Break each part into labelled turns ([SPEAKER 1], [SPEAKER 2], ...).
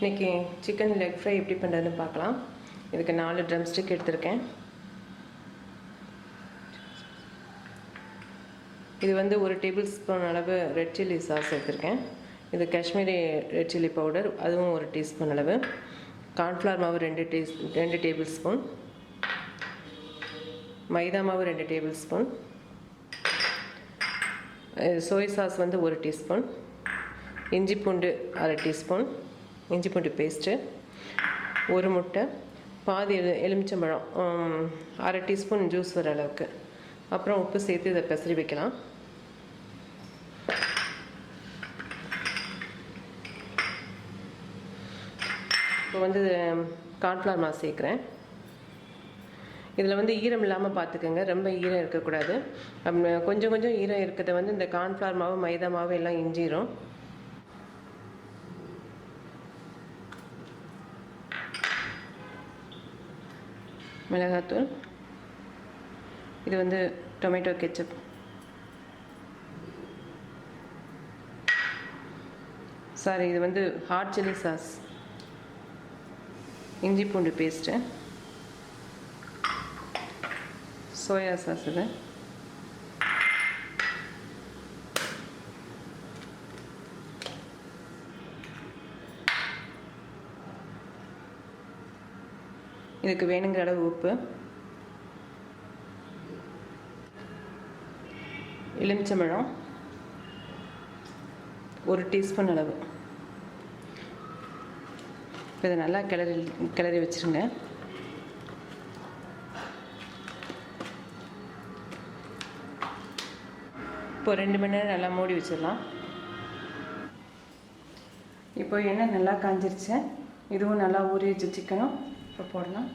[SPEAKER 1] இன்றைக்கி chicken leg fry எப்படி பண்ணுறதுன்னு பார்க்கலாம். இதுக்கு 4 ட்ரம் ஸ்டிக் எடுத்திருக்கேன். இது வந்து 1 டேபிள் ஸ்பூன் அளவு ரெட் சில்லி சாஸ் எடுத்திருக்கேன். இது காஷ்மீரி ரெட் சில்லி பவுடர், அதுவும் 1 டீஸ்பூன் அளவு. கார்ன்ஃப்ளவர் மாவு 2 டேபிள் ஸ்பூன். மைதா மாவு 2 டேபிள் ஸ்பூன். சோய் சாஸ் வந்து 1 டீஸ்பூன். இஞ்சி பூண்டு 1/2 டீஸ்பூன் இஞ்சி பூண்டு பேஸ்ட்டு, 1 முட்டை, பாதி எலுமிச்சம்பழம் 1/2 டீஸ்பூன் ஜூஸ் வர அளவுக்கு, அப்புறம் உப்பு சேர்த்து இதை பெசரி வைக்கலாம். இப்போ வந்து கார்ன்ஃப்ளவர் மாவு சேர்க்குறேன். இதில் வந்து ஈரம் இல்லாமல் பார்த்துக்கோங்க, ரொம்ப ஈரம் இருக்கக்கூடாது. கொஞ்சம் கொஞ்சம் ஈரம் இருக்கிறத வந்து இந்த கார்ன்ஃப்ளவர் மாவு மைதா மாவு எல்லாம் இஞ்சிரும். மிளகாத்தூள், இது வந்து டொமேட்டோ கெச்சப், சாரி இது வந்து ஹாட் சில்லி சாஸ், இஞ்சி பூண்டு பேஸ்ட்டு, சோயா சாஸ், இது இதுக்கு வேணுங்கிற அளவு உப்பு, எலுமிச்சம்பழம் 1 டீஸ்பூன் அளவு. இப்போ இதை நல்லா கிளறி வச்சுருங்க. இப்போ 2 மணி நேரம் நல்லா மூடி வச்சிடலாம். இப்போ எண்ணெய் நல்லா காஞ்சிருச்சு. இதுவும் நல்லா ஊறி வச்சு சிக்கனும் இப்போ போடலாம்.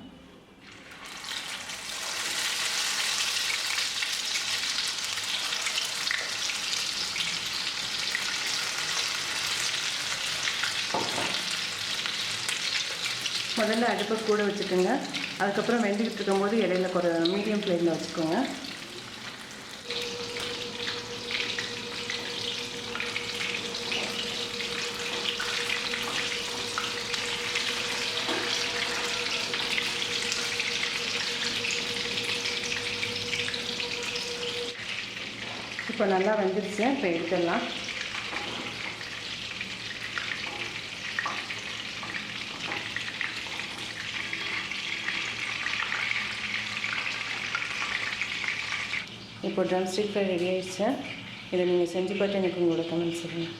[SPEAKER 1] முதல்ல அடுப்பை கூட வச்சுக்கோங்க. அதுக்கப்புறம் வெந்துக்கிட்டு இருக்கும்போது இடையில மீடியம் ஃப்ளேமில் வச்சுக்கோங்க. இப்போ நல்லா வெந்துருச்சு. இப்போ எடுத்துடலாம். இப்போ ட்ரம் ஸ்டிக் ஃப்ரை ரெடி ஆகிடுச்சு. இதை நீங்கள் செஞ்சு பார்த்து எனக்கு உங்களோட கமெண்ட்ஸ் சொல்லுங்கள்.